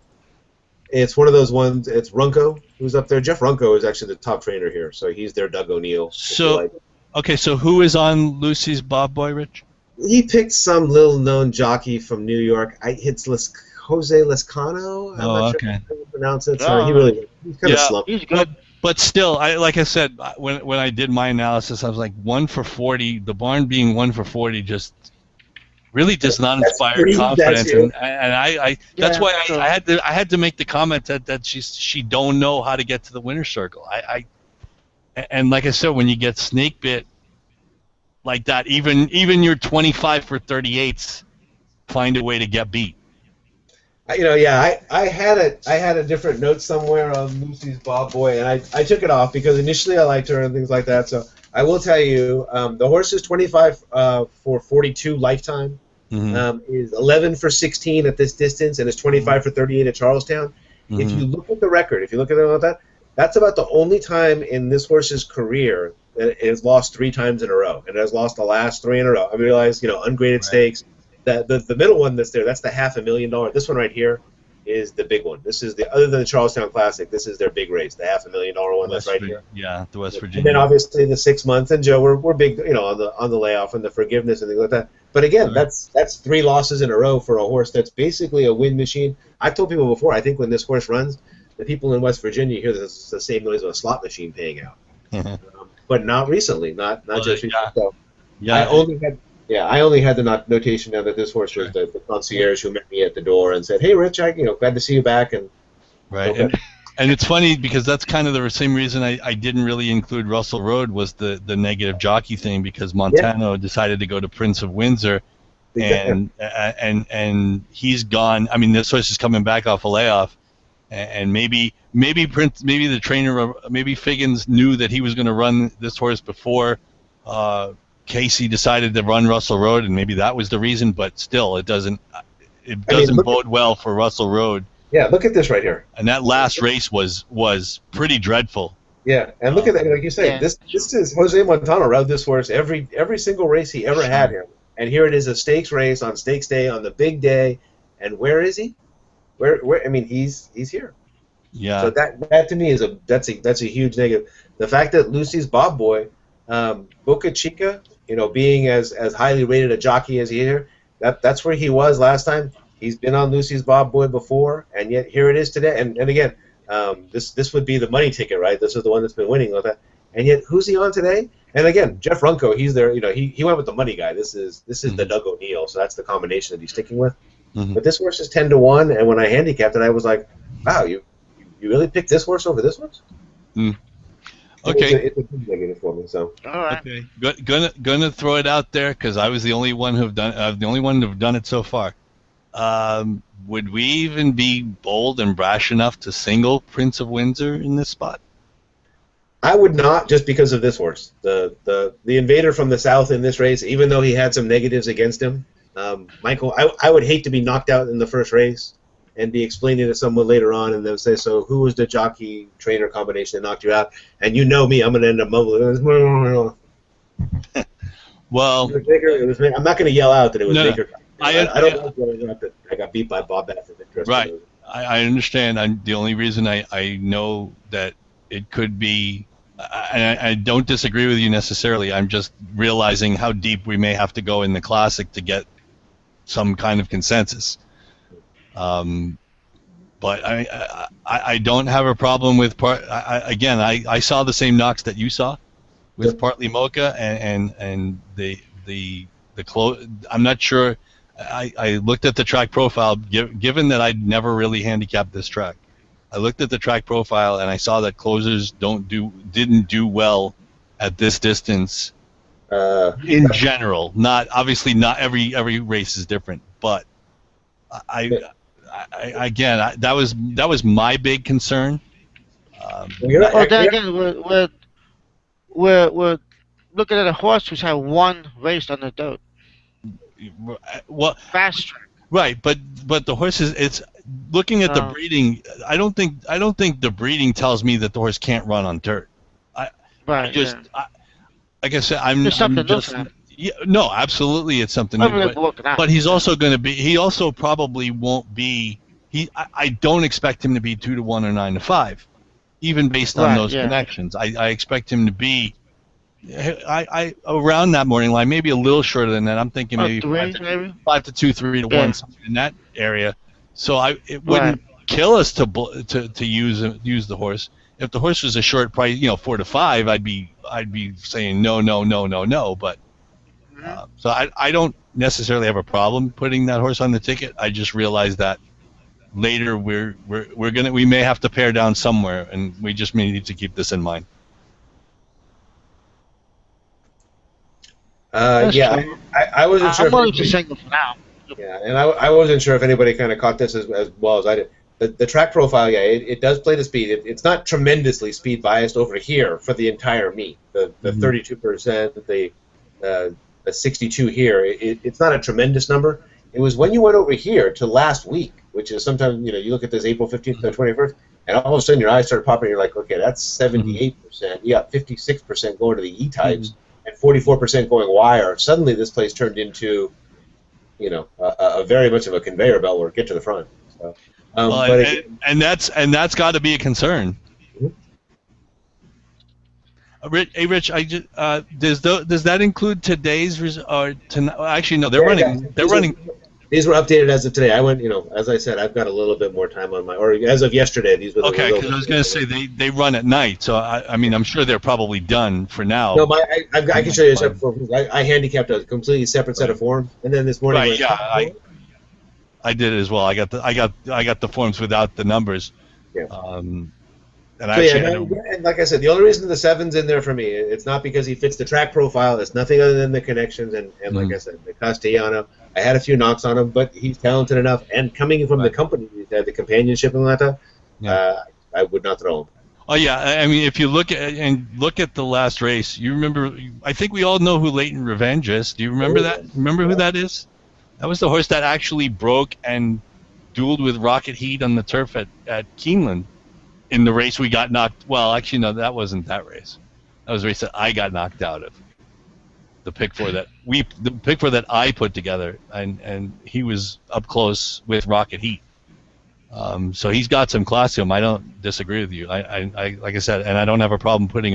It's one of those ones. It's Runco who's up there. Jeff Runco is actually the top trainer here, so he's their Doug O'Neill. So, okay, so who is on Lucy's Bobboy, Rich? He picked some little-known jockey from New York. It's Jose Lescano. I'm not sure how to pronounce it. So he's kind of slumped. He's good. But still, like I said, when I did my analysis, I was like 1 for 40. The barn being 1 for 40 just really does not inspire confidence, and that's why I had to make the comment that she don't know how to get to the winner's circle. And like I said, when you get snake bit like that, even your 25 for 38s find a way to get beat. I had a different note somewhere on Lucy's Bobboy, and I took it off because initially I liked her and things like that. So I will tell you, the horse is 25 for 42 lifetime, is 11 for 16 at this distance, and is 25 for 38 at Charlestown. If you look at the record, if you look at it like that, that's about the only time in this horse's career that it has lost 3 times in a row, and it has lost the last 3 in a row. I realize, ungraded stakes. The middle one that's there, that's the $500,000. This one right here is the big one. This is other than the Charlestown Classic, this is their big race, the $500,000 one that's right here. Yeah, the West Virginia. And then obviously the 6 months, and Joe, we're big, on the layoff and the forgiveness and things like that. But again, that's 3 losses in a row for a horse that's basically a win machine. I've told people before, I think when this horse runs, the people in West Virginia hear this the same noise of a slot machine paying out. But not recently, not just recently. So Yeah, I only had the notation now that this horse was the concierge who met me at the door and said, "Hey, Rich, glad to see you back." And right, and it's funny because that's kind of the same reason I didn't really include Russell Road was the negative jockey thing, because Montano decided to go to Prince of Windsor, and he's gone. I mean, this horse is coming back off a layoff, and maybe the trainer, maybe Figgins knew that he was going to run this horse before Casey decided to run Russell Road, and maybe that was the reason. But still, it doesn't bode well for Russell Road. Yeah, look at this right here. And that last race was pretty dreadful. Yeah, and look at that. Like you say, this is Jose Montano rode this horse every single race he ever had here. And here it is, a stakes race on stakes day on the big day. And where is he? Where? I mean, he's here. Yeah. So that to me is that's a huge negative. The fact that Lucy's Bob Boy, Boca Chica, being as highly rated a jockey as he is here, that's where he was last time. He's been on Lucy's Bob Boy before, and yet here it is today. And again, this would be the money ticket, right? This is the one that's been winning all that. And yet, who's he on today? And again, Jeff Runco, he's there. He went with the money guy. This is the Doug O'Neill, so that's the combination that he's sticking with. Mm-hmm. But this horse is 10-1, and when I handicapped it, I was like, wow, you really picked this horse over this horse? Mm. Okay. It's a big negative for me. So. All right. Okay. Gonna throw it out there because I was the only one who've done it so far. Would we even be bold and brash enough to single Prince of Windsor in this spot? I would not, just because of this horse. The invader from the south in this race, even though he had some negatives against him, Michael, I would hate to be knocked out in the first race and be explaining to someone later on, and they'll say, so who was the jockey trainer combination that knocked you out? And you know me, I'm going to end up mumbling. Well, I'm not going to yell out that it was Baker. I don't know that I got beat by Bob Baffert. Right. I understand. The only reason I know that it could be, and I don't disagree with you necessarily. I'm just realizing how deep we may have to go in the Classic to get some kind of consensus. But I don't have a problem with I saw the same knocks that you saw with Partly Mocha and the close. I'm not sure. I looked at the track profile, given that I'd never really handicapped this track. I looked at the track profile and I saw that closers didn't do well at this distance. In general, not every race is different, but that was my big concern. We're looking at a horse who's had one race on the dirt. Well, fast track. Right, but the horses. It's looking at the breeding. I don't think the breeding tells me that the horse can't run on dirt. Like I said, I'm just. Yeah, no, absolutely, it's something new. But he's also going to be. He also probably won't be. I don't expect him to be 2-1 or 9-5, even based on those connections. I expect him to be. I around that morning line, maybe a little shorter than that. I'm thinking maybe 5 to 2, 3-1, something in that area. So it wouldn't kill us to use the horse. If the horse was a short price, 4 to 5, I'd be saying no. But so I don't necessarily have a problem putting that horse on the ticket. I just realized that later we may have to pare down somewhere, and we just may need to keep this in mind. I wasn't sure. I'm willing to single for now. Yeah, and I wasn't sure if anybody kind of caught this as well as I did. The track profile, it does play the speed. It's not tremendously speed biased over here for the entire meet. The 32%, the 62 here. It's not a tremendous number. It was when you went over here to last week, which is sometimes you look at this April 15th to 21st, and all of a sudden your eyes start popping. You're like, okay, that's 78%. You got 56% going to the E types. And 44% going wire. Suddenly, this place turned into, a very much of a conveyor belt where it get to the front. So, and that's got to be a concern. Hey, Rich, does that include today's result? Actually, no, they're running. These were updated as of today. I went, as I said, I've got a little bit more time on or as of yesterday, these were the Okay, because I was going to say they run at night, so I mean I'm sure they're probably done for now. No, I can show you a separate form. I handicapped a completely separate set of forms, and then this morning. Right, yeah, I did it as well. I got the forms without the numbers. Yeah. And and like I said, the only reason the 7's in there for me, it's not because he fits the track profile. It's nothing other than the connections, and like I said, the Castellano. I had a few knocks on him, but he's talented enough. And coming from the company, the companionship and all that, I would not throw him. Oh yeah, I mean, if you look at the last race, you remember? I think we all know who Leighton Revenge is. Do you remember that? Remember who that is? That was the horse that actually broke and dueled with Rocket Heat on the turf at Keeneland. In the race we got knocked. Well, actually, no, that wasn't that race. That was a race that I got knocked out of. The pick four that I put together, and he was up close with Rocket Heat. So he's got some class to him. I don't disagree with you. I like I said, and I don't have a problem putting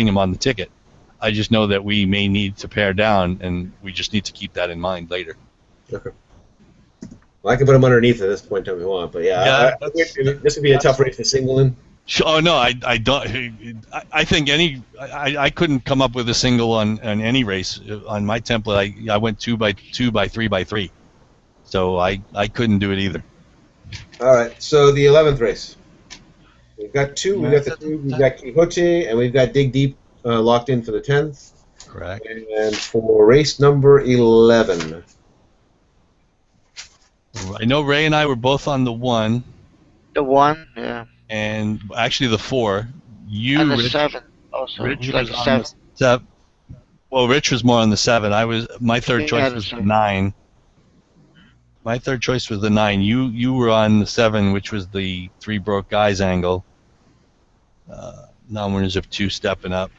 him on the ticket. I just know that we may need to pare down, and we just need to keep that in mind later. Okay. Well, I can put him underneath at this point if we want, but this would be a tough race to single in. Oh no, I don't. I think I couldn't come up with a single on any race on my template. I went 2 by 2 by 3 by 3, so I couldn't do it either. All right, so the 11th race, we've got two. We've got Quixote, and we've got Dig Deep locked in for the 10th. Correct. And for race number 11. I know Ray and I were both on the 1. The 1, yeah. And actually the 4. And the 7 also. Rich like was on the 7. Well, Rich was more on the 7. My third choice was the 9. My third choice was the 9. You were on the 7, which was the 3 broke guys angle. Non-winners of 2 stepping up.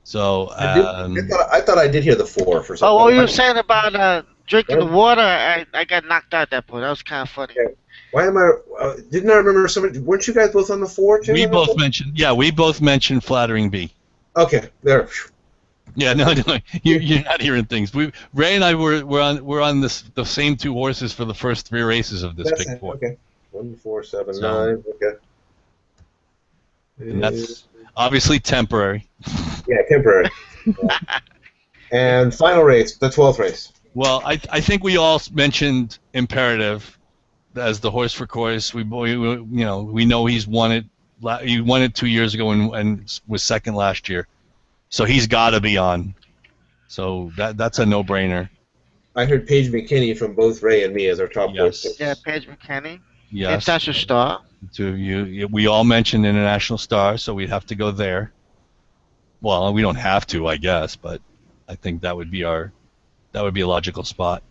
So I thought I did hear the 4 for some. Oh, what you were saying about drinking the water? I got knocked out at that point. That was kind of funny. Okay. Why am I? Didn't I remember somebody? Weren't you guys both on the 4 too? We both mentioned flattering B. Okay, there. Yeah, no, you're not hearing things. Ray and I were on the same 2 horses for the first 3 races of this pick 4. Okay, 1, 4, 7, 9. Okay. And that's obviously temporary. Yeah, temporary. Yeah. And final race, the 12th race. Well, I think we all mentioned Imperative as the horse for course. We know he's won it. He won it 2 years ago and was second last year, so he's got to be on. So that's a no-brainer. I heard Paige McKinney from both Ray and me as our top horse. Yeah, Paige McKinney. Yes. International Star. We all mentioned International Star, so we'd have to go there. Well, we don't have to, I guess, but I think that would be a logical spot.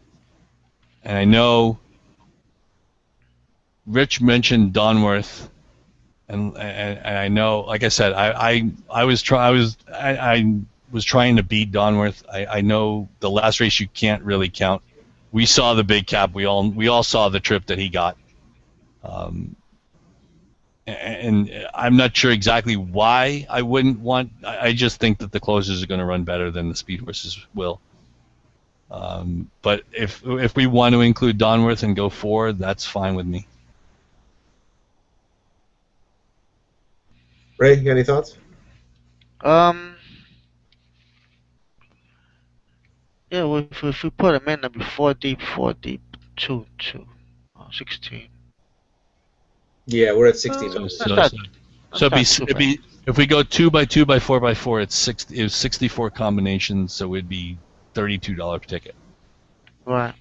And I know Rich mentioned Donworth, and I know, like I said, I was trying to beat Donworth. I know the last race you can't really count. We saw the big cap. We all saw the trip that he got. And I'm not sure exactly why I wouldn't want. I just think that the closers are going to run better than the speed horses will. But if we want to include Donworth and go 4, that's fine with me. Ray, you got any thoughts? Yeah, well, if we put him in, that'd be 4 deep, 2, 16. Yeah, we're at 16. So it'd be if we go 2 by 2 by 4 by 4, it's 64 combinations, so it'd be $32 per ticket. Right.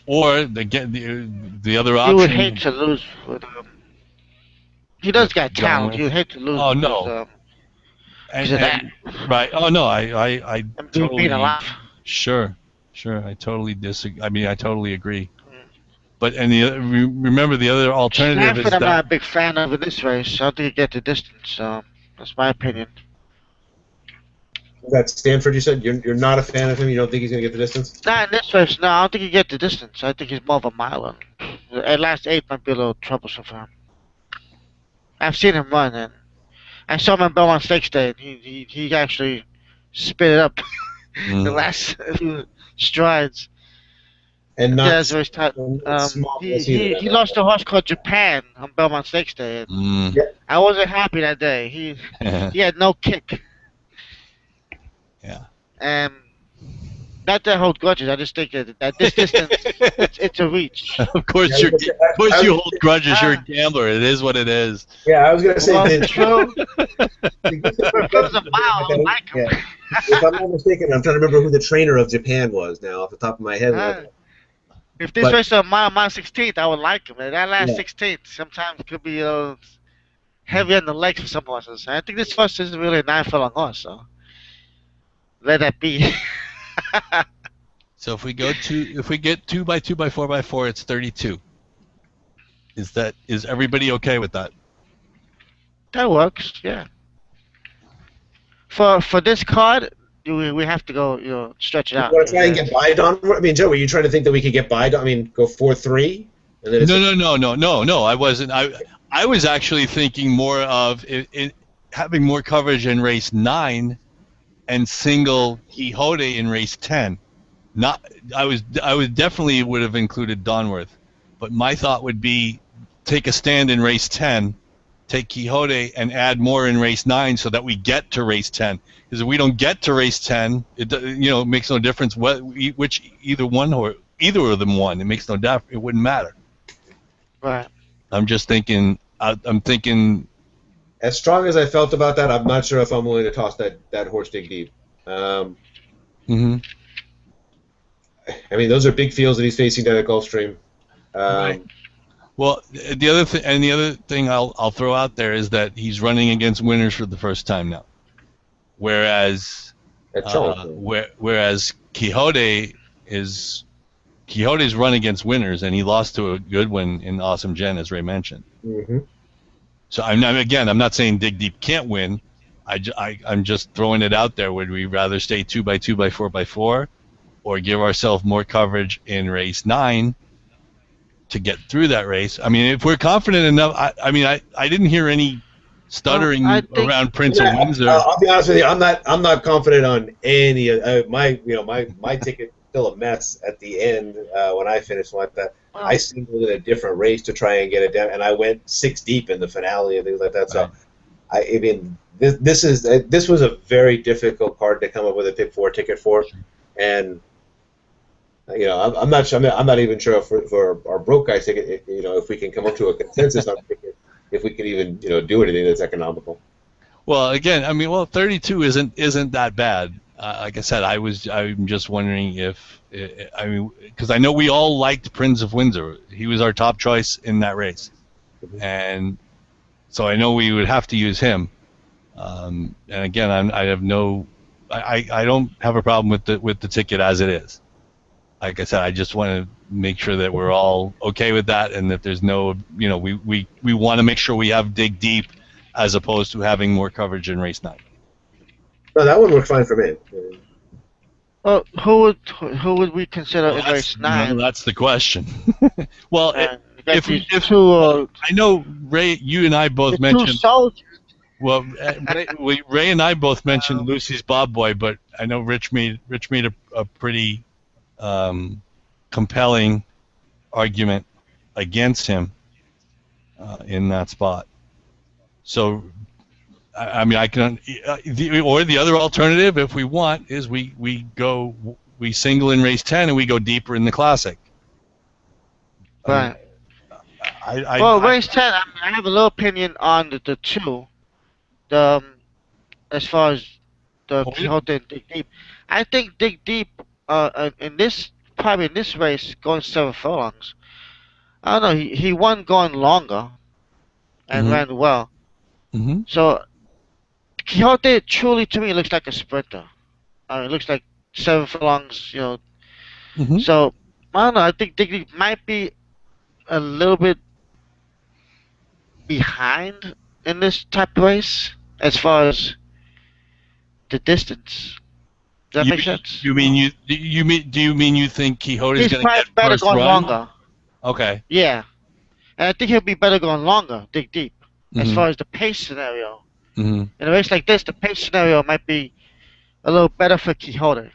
Or the other option. You would hate to lose with him. He does got talent. You would hate to lose. Oh no. Right. Oh no. I totally. Sure. I totally disagree. I mean, I totally agree. But remember the other alternative is that I'm not a big fan of in this race. I don't think he get the distance. So that's my opinion. That Stanford, you said you're not a fan of him. You don't think he's gonna get the distance? Nah, in this race, no. I don't think he get the distance. I think he's more of a miler. At last 8 might be a little troublesome for him. I've seen him run, and I saw him in Belmont Stakes Day. He actually spit it up the last few strides. And Yeah, not, that's very tight. not small He lost a horse called Japan on Belmont Stakes Day. Yeah. I wasn't happy that day. He had no kick. Yeah. And not that I hold grudges. I just think that at this distance, it's a reach. Of course, you hold grudges. You're a gambler. It is what it is. Yeah, I was gonna say. Well, that, true. If it was a mile, I would like him. Yeah. If I'm not mistaken, I'm trying to remember who the trainer of Japan was now off the top of my head. If this race was a mile 16th, I would like him. That last 16th sometimes could be heavy on the legs for some horses. I think this horse isn't really a 9 furlong horse, so let that be. So if we get 2x2 x 4x4, it's 32. Is everybody okay with that? That works, yeah. For this card, we have to go, stretch it out. You want to try and get by Don? I mean, Joe, were you trying to think that we could get by? I mean, go 4-3? No. I wasn't. I was actually thinking more of having more coverage in race 9 and single Quixote in race 10. I would definitely would have included Donworth, but my thought would be take a stand in race 10, take Quixote, and add more in race 9 so that we get to race 10. Because if we don't get to race 10, it makes no difference which either of them won. It makes no difference. It wouldn't matter. Right. I'm just thinking. I'm thinking. As strong as I felt about that, I'm not sure if I'm willing to toss that horse Dig Deep. I mean, those are big fields that he's facing down at Gulfstream. Right. Well, the other thing I'll throw out there is that he's running against winners for the first time now, whereas Quixote's run against winners, and he lost to a good one in Awesome Jen, as Ray mentioned. Mm-hmm. So I'm not saying Dig Deep can't win. I'm just throwing it out there. Would we rather stay 2x2 x 4x4, or give ourselves more coverage in race 9 to get through that race? I mean, if we're confident enough, I didn't hear any stuttering around Prince of Windsor. I'll be honest with you. I'm not confident on any of my ticket. Still a mess at the end when I finished like that. I singled in a different race to try and get it down, and I went 6 deep in the finale and things like that. So, I mean, this was a very difficult card to come up with a pick 4 ticket for, and I'm not even sure for our broke guys ticket, if we can come up to a consensus on ticket, if we can even do anything that's economical. Well, again, 32 isn't that bad. Like I said, I'm just wondering because I know we all liked Prince of Windsor. He was our top choice in that race, and so I know we would have to use him. And again, I don't have a problem with the ticket as it is. Like I said, I just want to make sure that we're all okay with that, and that there's no, we want to make sure we have Dig Deep as opposed to having more coverage in race 9. No, that one worked fine for me. Well, who would we consider in race 9? That's the question. Well, if I know Ray, you and I both mentioned. Well, Ray and I both mentioned Lucy's Bob Boy, but I know Rich made a pretty compelling argument against him in that spot. So, I can, or the other alternative, if we want, is we single in race 10 and we go deeper in the Classic. Right. Race 10, I have a little opinion on the two. As far as the Quixote and Dig Deep, I think Dig Deep in this race going 7 furlongs. I don't know. He won going longer and ran well. Mm-hmm. So Quixote truly to me looks like a sprinter. It looks like 7 furlongs, Mm-hmm. So I don't know. I think Dig Deep might be a little bit behind in this type of race as far as the distance. Does that make sense? Do you mean you think Quixote is going to get better first going run? longer? Okay. Yeah, and I think he'll be better going longer, Dig Deep, as Mhm. far as the pace scenario. Mm-hmm. In a race like this, the pace scenario might be a little better for Quixote,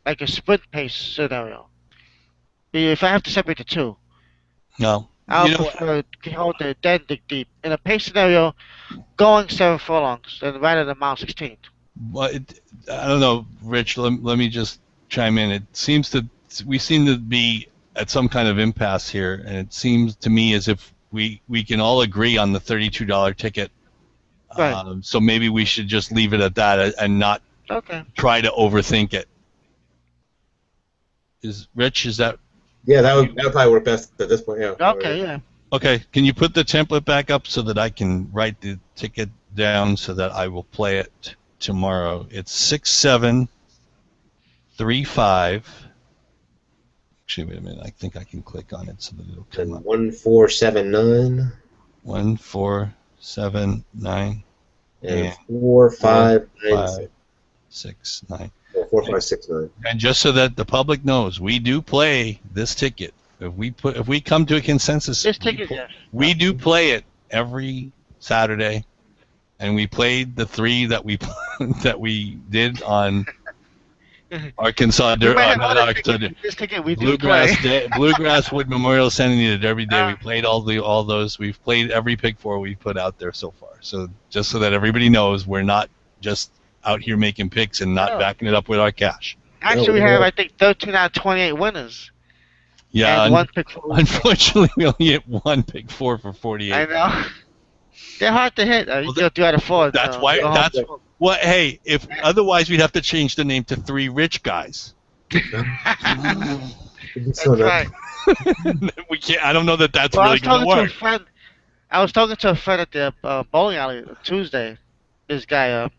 like a sprint pace scenario. If I have to separate the two, No, I'll you know, prefer Quixote then dig deep. In a pace scenario, going 7 furlongs rather than mile 16. I don't know, Rich. Let me just chime in. We seem to be at some kind of impasse here, and it seems to me as if we can all agree on the $32 ticket. Right. So maybe we should just leave it at that and not try to overthink it. Is that? Yeah, that would probably work best at this point. Yeah. Okay. Yeah. Okay. Can you put the template back up so that I can write the ticket down so that I will play it tomorrow? It's 6735. Actually, wait a minute. I think I can click on it so that it'll come up. 1479. 1479. And 4569. 4569. And just so that the public knows, we do play this ticket. If we come to a consensus, we do play it every Saturday, and we played the 3 that we did on Arkansas Bluegrass Wood Memorial Santa Anita Derby Day. We played all those. We've played every pick 4 we've put out there so far. So just so that everybody knows, we're not just out here making picks and not backing it up with our cash. Actually, we have, I think, 13 out of 28 winners. Yeah, and 1 pick 4. Unfortunately, we only hit 1 pick 4 for 48. I know. They're hard to hit. You go 3 out of 4. That's why. Well, hey, if otherwise we'd have to change the name to 3 Rich Guys. That's right. We can't. I don't know that's really going to work. I was talking to a friend at the bowling alley Tuesday. This guy,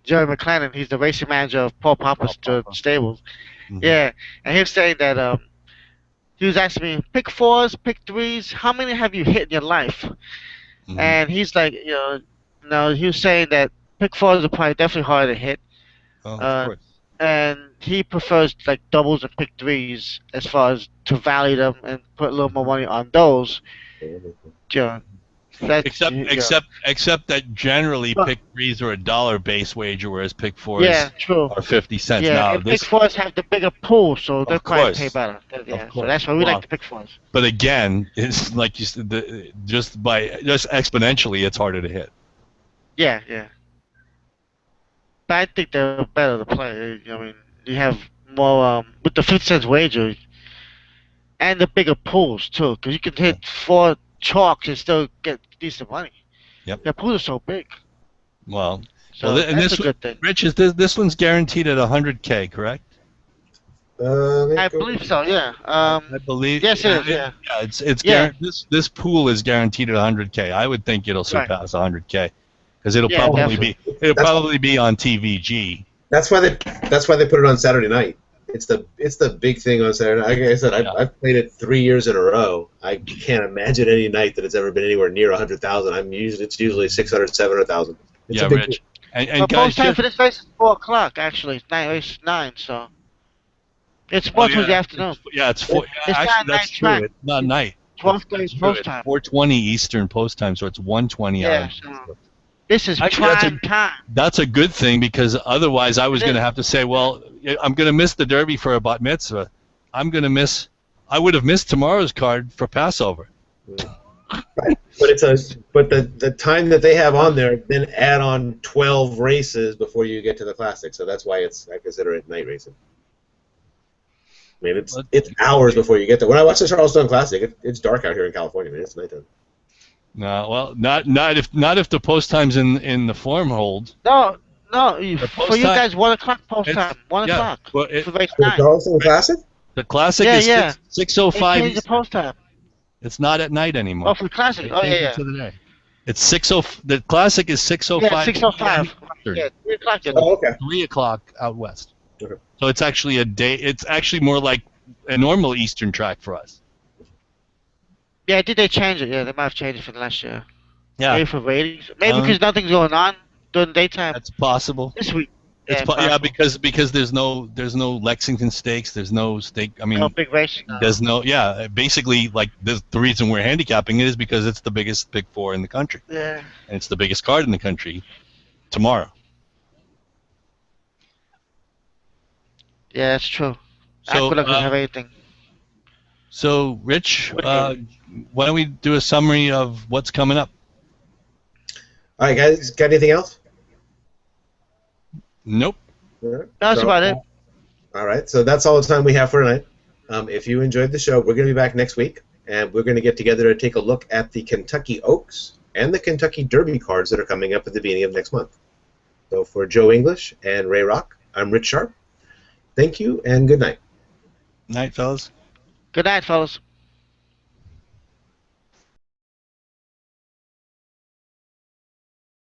Jerry McClellan, he's the racing manager of Paul Papa's stables. Mm-hmm. Yeah, and he was saying that he was asking me, pick 4s, pick 3s, how many have you hit in your life? Mm-hmm. And he's like, he was saying that pick 4s are probably definitely harder to hit. Oh, of course. And he prefers like doubles and pick 3s as far as to value them and put a little more money on those. Except that generally pick 3s are a $1 base wager, whereas pick 4s are 50 cents. Yeah, now, and pick 4s have the bigger pool, so they'll probably pay better. Yeah, so that's why we like to pick 4s. But again, it's like you said, just exponentially, it's harder to hit. Yeah. But I think they're better to play. I mean, you have more with the 50 cents wager and the bigger pools too, because you can hit 4 chalks and still get decent money. Yep. The pools are so big. Well, that's a good thing. Rich, this one's guaranteed at 100K, correct? I believe so. Yeah. I believe. Yes, it is. Yeah. This pool is guaranteed at 100K. I would think it'll surpass 100K because it'll probably be on TVG. That's why they put it on Saturday night. It's the big thing on Saturday. Like I said, I've played it 3 years in a row. I can't imagine any night that it's ever been anywhere near 100,000. It's usually 600, 700,000. Yeah, Rich. And post time for this race is 4 o'clock. Actually, it's 9, so it's more towards the afternoon. It's 4. Actually, that's true. It's not night. 12:30 post time. 4:20 Eastern post time, so it's 1:20 hours. This is prime time. That's a good thing because otherwise I was going to have to say, well, I'm going to miss the Derby for a bat mitzvah. I would have missed tomorrow's card for Passover. Right. But the time that they have on there, then add on 12 races before you get to the Classic. So that's why I consider it night racing. I mean, it's hours before you get there. When I watch the Charlestown Classic, it's dark out here in California. Man, it's nighttime. No, well, not if the post times in the form hold. No. For you guys, 1 o'clock post time. 1 o'clock. Well, for race the Charleston Classic. The Classic is 6:05. The post time. It's not at night anymore. Oh, for the Classic. Yeah. It's 6:00. The Classic is 6:05. Yeah, 6:05. Yeah, 3 o'clock. Oh, okay. 3 o'clock out west. Okay. So it's actually a day. It's actually more like a normal Eastern track for us. Yeah, did they change it? Yeah, they might have changed it for the last year. Yeah. Maybe for ratings. Maybe because nothing's going on during the daytime. That's possible. This week. Because there's no Lexington Stakes. There's no stake. I mean, no big racing. There's no. Yeah, basically, like the reason we're handicapping it is because it's the biggest Big Four in the country. Yeah. And it's the biggest card in the country tomorrow. Yeah, it's true. So, Aqueduct could have anything. So, Rich, why don't we do a summary of what's coming up? All right, guys, got anything else? Nope. That's about it. All right, so that's all the time we have for tonight. If you enjoyed the show, we're going to be back next week, and we're going to get together to take a look at the Kentucky Oaks and the Kentucky Derby cards that are coming up at the beginning of next month. So for Joe English and Ray Rock, I'm Rich Sharp. Thank you, and good night. Night, fellas. Good night, fellas.